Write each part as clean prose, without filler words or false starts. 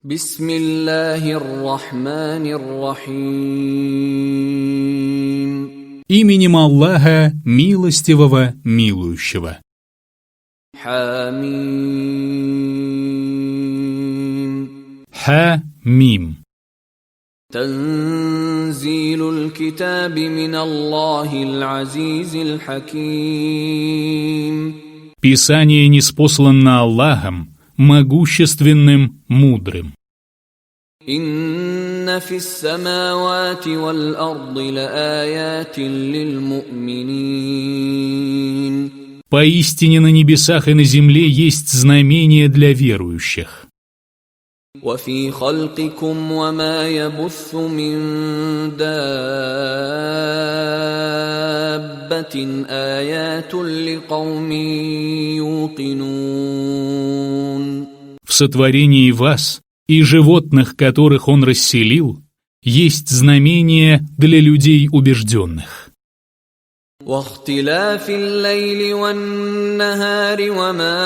Бисмиллахир-рахманир-рахим. Именем Аллаха, милостивого, милующего. Хамим. Ха-мим. Танзилуль китаби мин Аллахил азизил хаким. Писание ниспослано Аллахом, могущественным, мудрым. Инна фис-самавати вал-арди лааятин лиль-муъминин. Поистине на небесах и на земле есть знамения для верующих. وَفِي خَلْقِكُمْ وَمَا يَبُثُّ مِن دَابَّةٍ آيَاتٌ لِقَوْمٍ يُوقِنُونَ. В сотворении вас и животных, которых Он расселил, есть знамения для людей убежденных. واختلاف الليل والنهار وما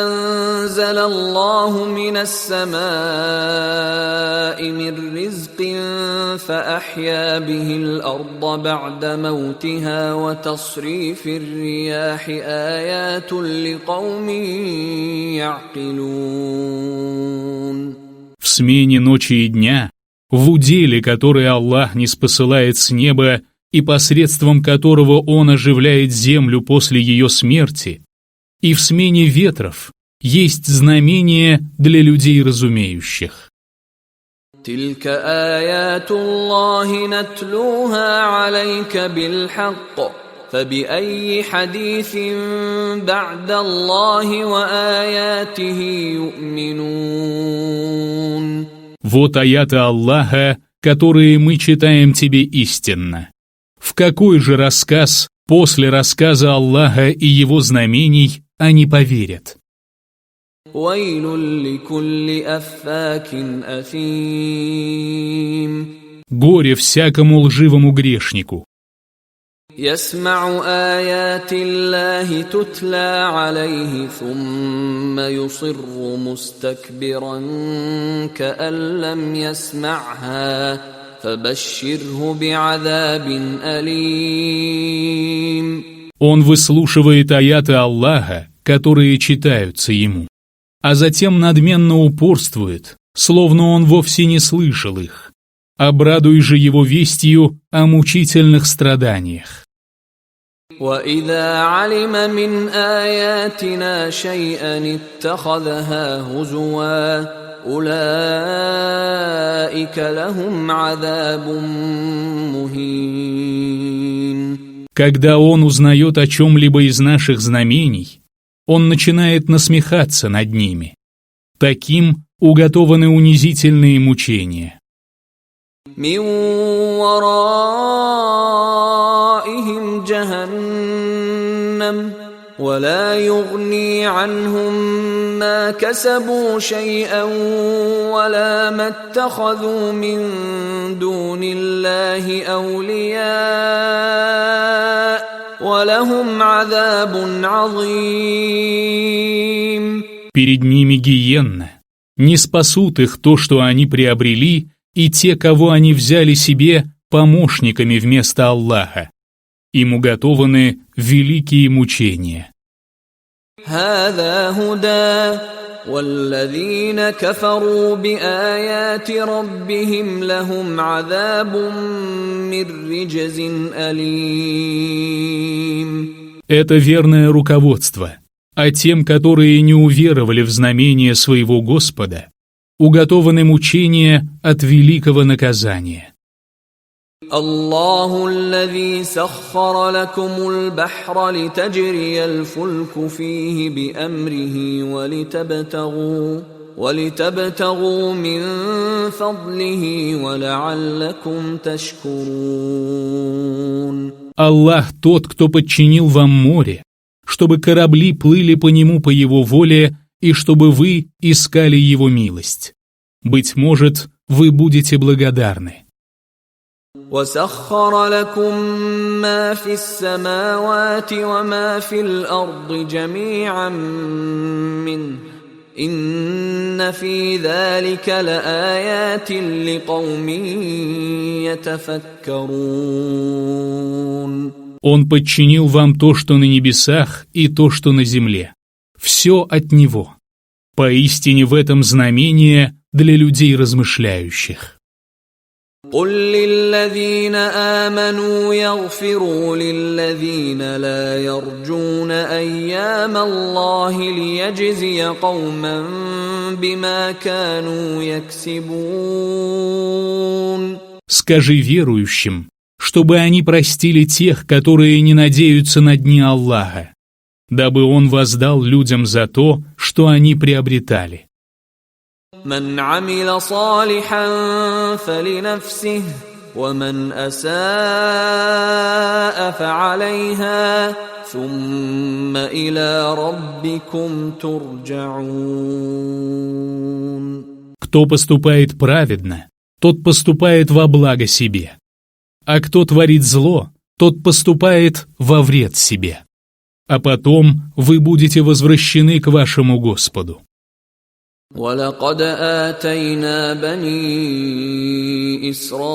أنزل الله من السماء من رزق فأحيا به الأرض بعد موتها وتصريف الرياح آيات لقوم يعقلون. В смене ночи и дня, в уделе, который Аллах ниспосылает с неба, и посредством которого Он оживляет землю после ее смерти, и в смене ветров есть знамения для людей разумеющих. تلك آيات الله نتلوها عليك بالحق فبأي حديث بعد الله وآياته يؤمنون. Вот аяты Аллаха, которые мы читаем тебе истинно. В какой же рассказ после рассказа Аллаха и его знамений они поверят? Горе всякому лживому грешнику. يسمع آيات الله تتلى عليه ثم يصر مستكبرا كأن لم يسمعها فبشره بعذاب أليم. Он выслушивает аяты Аллаха, которые читаются ему, а затем надменно упорствует, словно он вовсе не слышал их. Обрадуй же его вестью о мучительных страданиях. وَإِذَا عَلِمَ مِنْ آيَاتِنَا شَيْئًا اتَّخَذَهَا هُزُوًا أُولَئِكَ لَهُمْ عَذَابٌ مُهِينٌ. Когда он узнает о чем-либо из наших знамений, он начинает насмехаться над ними. Таким уготованы унизительные мучения. مِنْ وَرَائِهِمْ جَهَنَّمُ وَلَا يُغْنِي عَنْهُمْ مَا كَسَبُوا شَيْئًا وَلَا مَا اتَّخَذُوا مِنْ دُونِ اللَّهِ أَوْلِيَاءَ وَلَهُمْ عَذَابٌ عَظِيمٌ. Перед ними гиенна. Не спасут их то, что они приобрели, и те, кого они взяли себе помощниками вместо Аллаха. Им уготованы великие мучения. هذا هدى والذين كفروا بآيات ربهم لهم عذاب من رجز أليم. Это верное руководство, а тем, которые не уверовали в знамение своего Господа, уготованы мучения от великого наказания. الله الذي سخر لكم البحر لتجري الفلك فيه بأمره ولتبتغوا من فضله ولعلكم تشكرون. Аллах тот, кто подчинил вам море, чтобы корабли плыли по нему по его воле и чтобы вы искали его милость. Быть может, вы будете благодарны. وَسَخَّرَ لَكُم مَّا فِي السَّمَاوَاتِ وَمَا فِي الْأَرْضِ جَمِيعًا مِّنْهُ إن في ذلك لآيات لقوم يتفكرون. Он подчинил вам то, что на небесах, и то, что на земле. Все от Него. Поистине в этом знамение для людей размышляющих. قل للذين آمنوا يغفروا للذين لا يرجون أيام الله ليجزي قوما بما كانوا يكسبون. Скажи верующим, чтобы они простили тех, которые не надеются на дни Аллаха, дабы Он воздал людям за то, что они приобретали. من عمل صالحا فلنفسه ومن أساء فعليها ثم إلى ربكم ترجعون. Кто поступает праведно, тот поступает во благо себе, а кто творит зло, тот поступает во вред себе. А потом вы будете возвращены к вашему Господу. ولقد آتينا بني إسرائيل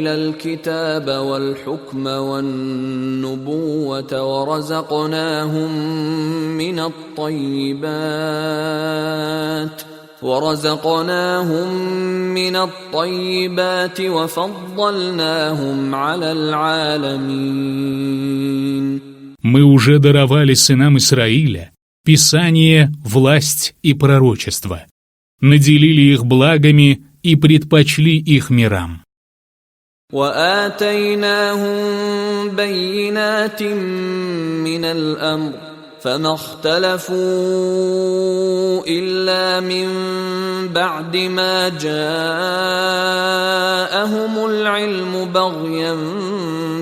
الكتاب والحكم والنبوة ورزقناهم من الطيبات وفضلناهم على العالمين. Мы уже даровали сынам Исраиля Писание, власть и пророчество, наделили их благами и предпочли их мирам. وآتيناهم بينات من الأمر فما اختلفوا إلا من بعد ما جاءهم العلم بغيا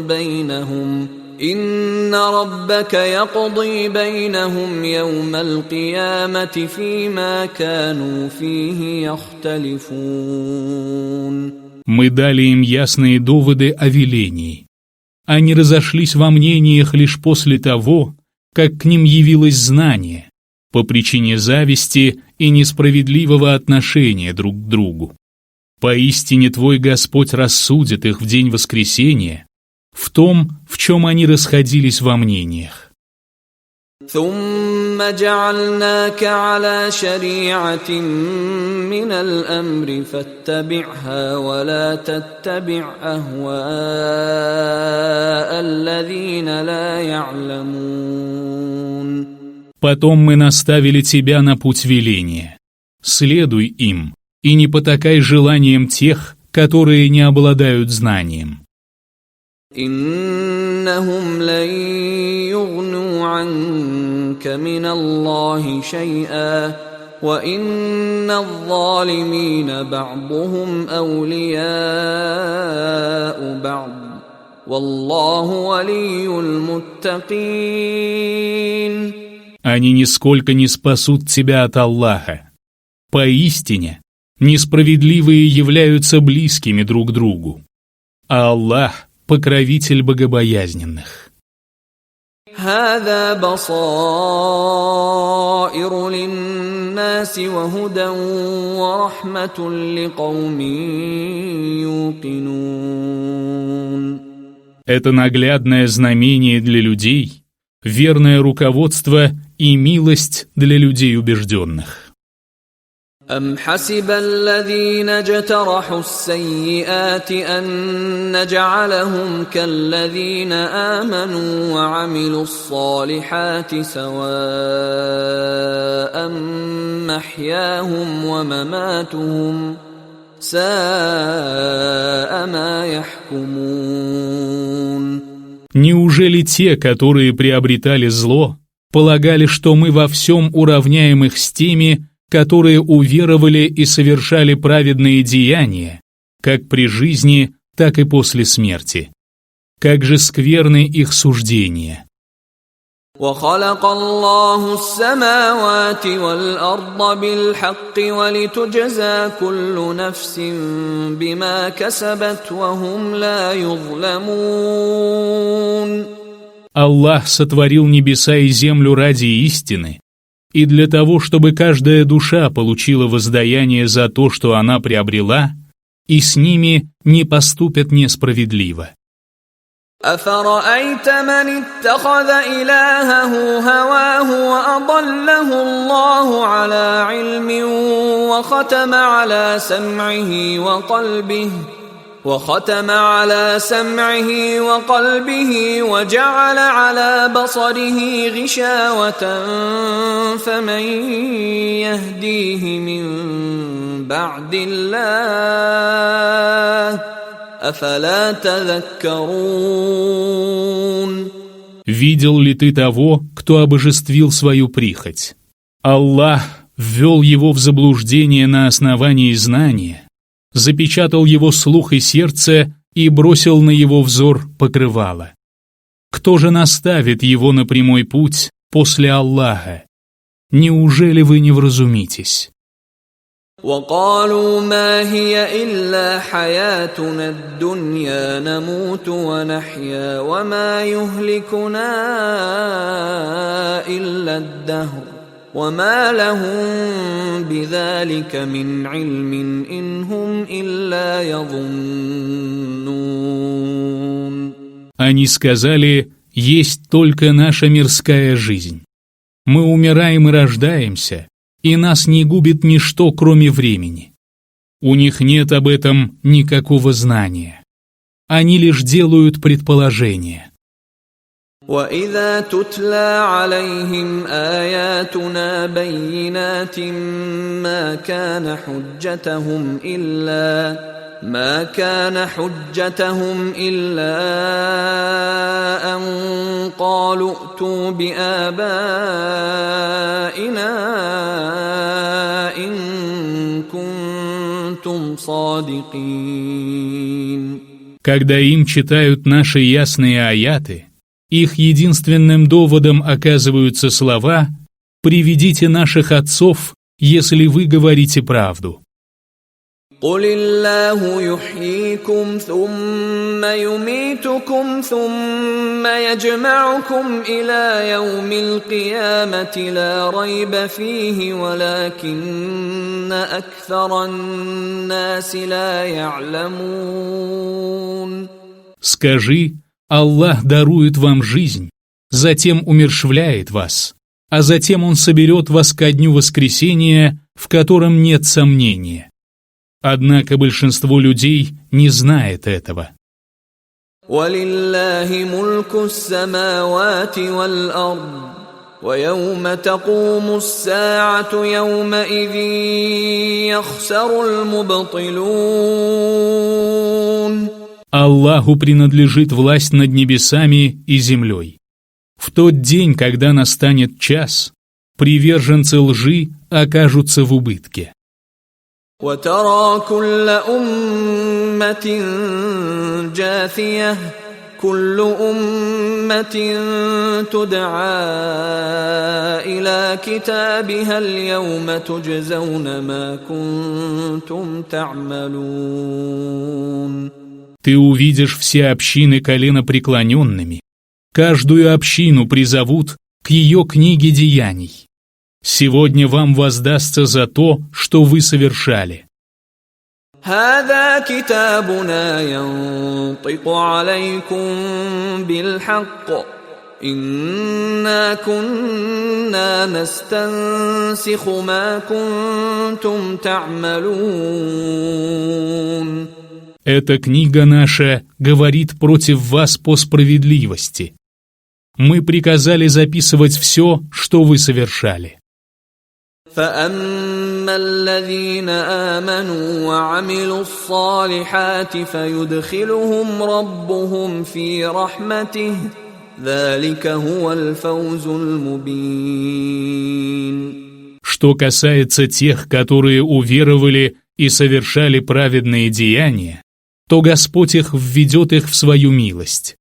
بينهم إن ربك يقضي بينهم يوم القيامة فيما كانوا فيه يختلفون. Мы дали им ясные доводы о велении. Они разошлись во мнениях лишь после того, как к ним явилось знание, по причине зависти и несправедливого отношения друг к другу. Поистине твой Господь рассудит их в день воскресения, в том, в чем они расходились во мнениях. ثم جعلناك على شريعة من الأمر فاتبعها ولا تتبع أهواء الذين لا يعلمون. Потом мы наставили тебя на путь веления. Следуй им, и не потакай желаниям тех, которые не обладают знанием. إنهم لن يغنوا عنك من الله شيئا وإن الظالمين بعضهم أولياء بعض والله ولي المتقين. Они нисколько не спасут тебя от Аллаха. Поистине, несправедливые являются близкими друг другу, а Аллах — покровитель богобоязненных. هذا بصائر للناس وهدى ورحمة لقوم يوقنون. Это наглядное знамение для людей, верное руководство и милость для людей убежденных. أم حسب الذين اجترحوا السيئات أن نجعلهم كالذين آمنوا وعملوا الصالحات سواء محياهم ومماتهم ساء ما يحكمون. Неужели те, которые приобретали зло, полагали, что мы во всем уравняем их с теми, которые уверовали и совершали праведные деяния, как при жизни, так и после смерти? Как же скверны их суждения! وخلق الله السماوات والأرض بالحق ولتجزى كل نفس بما كسبت وهم لا يظلمون. Аллах сотворил небеса и землю ради истины, и для того, чтобы каждая душа получила воздаяние за то, что она приобрела, и с ними не поступят несправедливо. أفرأيت من اتخذ إلهه هواه وأضله الله على علم وختم على سمعه وقلبه وجعل على بصره غشاوة فمن يهديه من بعد الله أفلا تذكرون. Видел ли ты того, кто обожествил свою прихоть? Аллах ввел его в заблуждение на основании знания, запечатал его слух и сердце и бросил на его взор покрывало. Кто же наставит его на прямой путь после Аллаха? Неужели вы не вразумитесь? وقالوا ما هي إلا حياتنا الدنيا نموت ونحيا وما يهلكنا إلا الدهر وما لهم بذلك من علم إن هم إلا يظنون. Они сказали, есть только наша мирская жизнь. Мы умираем и рождаемся, и нас не губит ничто, кроме времени. У них нет об этом никакого знания. Они лишь делают предположения. وَإِذَا تُتْلَى عَلَيْهِمْ آيَاتُنَا بَيِّنَاتٍ ما كان حجتهم إلا أن قالوا ائتوا بآبائنا إن كنتم صادقين. Когда им читают наши ясные аяты, их единственным доводом оказываются слова «Приведите наших отцов, если вы говорите правду». قُلِ اللَّهُ يُحْيِيكُمْ ثُمَّ يُمِيتُكُمْ ثُمَّ يَجْمَعُكُمْ إِلَى يَوْمِ الْقِيَامَةِ لَا رَيْبَ فِيهِ وَلَكِنَّ أَكْثَرَ النَّاسِ لَا يَعْلَمُونَ. Скажи, Аллах дарует вам жизнь, затем умерщвляет вас, а затем Он соберет вас ко дню воскресения, в котором нет сомнения. Однако большинство людей не знает этого. وَلِلَّهِ مُلْكُ السَّمَاوَاتِ وَالْأَرْضِ وَيَوْمَ تَقُومُ السَّاعَةُ يَوْمَئِذٍ يَخْسَرُ الْمُبْطِلُونَ. Аллаху принадлежит власть над небесами и землей. В тот день, когда настанет час, приверженцы лжи окажутся в убытке. وَتَرَى كُلَّ أُمَّةٍ جَاثِيَةً كُلُّ أُمَّةٍ تُدْعَى إِلَى كِتَابِهَا الْيَوْمَ تُجْزَوْنَ مَا كُنتُمْ تَعْمَلُونَ. Ты увидишь все общины коленопреклоненными, каждую общину призовут к ее книге деяний. Сегодня вам воздастся за то, что вы совершали. هذا كتابنا ينطق عليكم بالحق إنا كنا نستنسخ ما كنتم تعملون. Эта книга наша говорит против вас по справедливости. Мы приказали записывать все, что вы совершали. فأما الذين آمنوا وعملوا الصالحات فيدخلهم ربهم في رحمته ذلك هو الفوز المبين. Что касается тех, которые уверовали и совершали праведные деяния, то Господь их введет их в свою милость.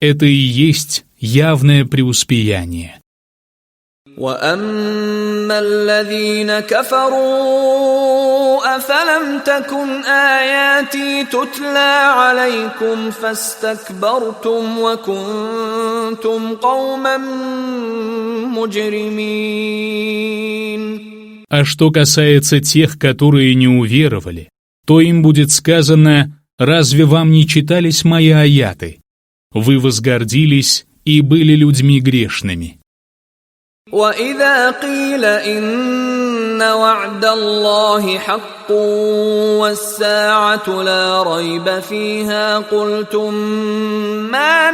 Это и есть явное преуспеяние. وَأَمَّا الَّذِينَ كَفَرُوا أَفَلَمْ تَكُنْ آيَاتِي تُتْلَى عَلَيْكُمْ فَاسْتَكْبَرْتُمْ وَكُنْتُمْ قَوْمًا مُجْرِمِينَ. А что касается тех, которые не уверовали, то им будет сказано: «Разве вам не читались мои аяты? Вы возгордились и были людьми грешными». وَإِذَا قِيلَ إِنَّ وَعْدَ اللَّهِ حَقٌّ وَالسَّاعَةُ لَا رَيْبَ فِيهَا قُلْتُم مَّا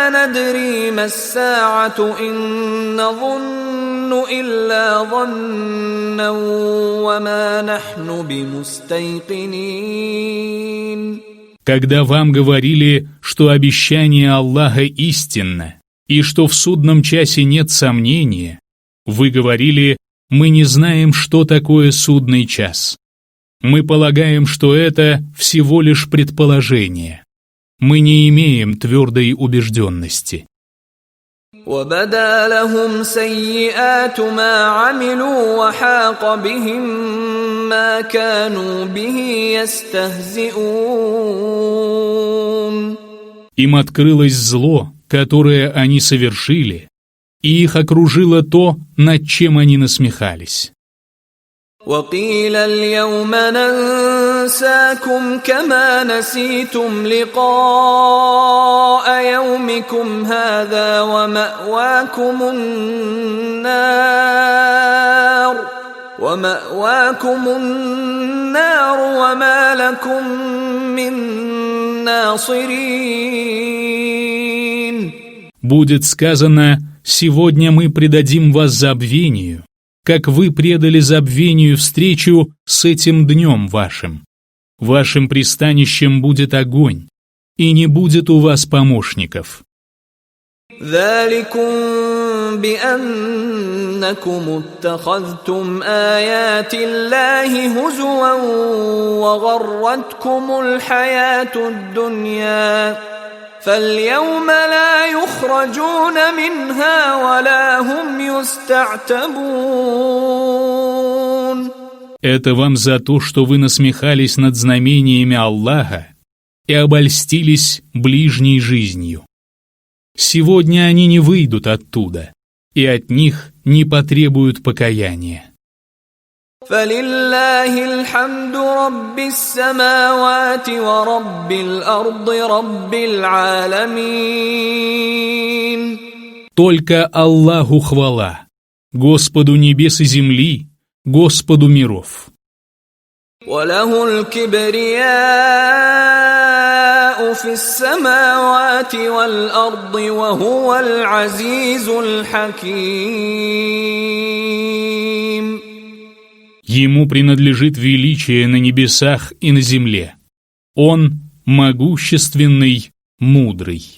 نَدْرِي مَا السَّاعَةُ إِن نَّظُنُّ إِلَّا ظَنًّا وَمَا نَحْنُ بِمُسْتَيْقِنِينَ. Когда вам говорили, что обещание Аллаха истинно, и что в судном часе нет сомнения, вы говорили: «Мы не знаем, что такое судный час. Мы полагаем, что это всего лишь предположение. Мы не имеем твердой убежденности». وَبَدَا لَهُمْ سَيِّئَاتُ مَا عَمِلُوا وَحَاقَ بِهِم مَّا كَانُوا بِهِ يَسْتَهْزِئُونَ. Им открылось зло, которое они совершили, и их окружило то, над чем они насмехались. وَقِيلَ الْيَوْمَ نَنسَاكُمْ كَمَا نَسِيتُمْ لِقَاءَ يَوْمِكُمْ هَذَا وَمَأْوَاكُمُ النَّارُ وَمَا لَكُمْ مِنْ نَاصِرِينَ. Будет сказано: «Сегодня мы предадим вас забвению, как вы предали забвению встречу с этим днем вашим. Вашим пристанищем будет огонь, и не будет у вас помощников». ذَلِكُمْ بِأَنَّكُمُ اتَّخَذْتُمْ آيَاتِ اللَّهِ هُزُوًا وَغَرَّتْكُمُ الْحَيَاةُ الدُّنْيَا فَالْيَوْمَ لَا يُخْرَجُونَ مِنْهَا وَلَا هُمْ يُسْتَعْتَبُونَ. Это вам за то, что вы насмехались над знамениями Аллаха и обольстились ближней жизнью. Сегодня они не выйдут оттуда, и от них не потребуют покаяния. فَلِلَّهِ الْحَمْدُ رَبِّ السَّمَاوَاتِ وَرَبِّ الْأَرْضِ رَبِّ الْعَالَمِينَ. Только Аллаху хвала, Господу небес и земли, Господу миров. وَلَهُ الْكِبْرِيَاءُ فِي السَّمَاوَاتِ وَالْأَرْضِ وَهُوَ الْعَزِيزُ الْحَكِيمُ. Ему принадлежит величие на небесах и на земле. Он могущественный, мудрый.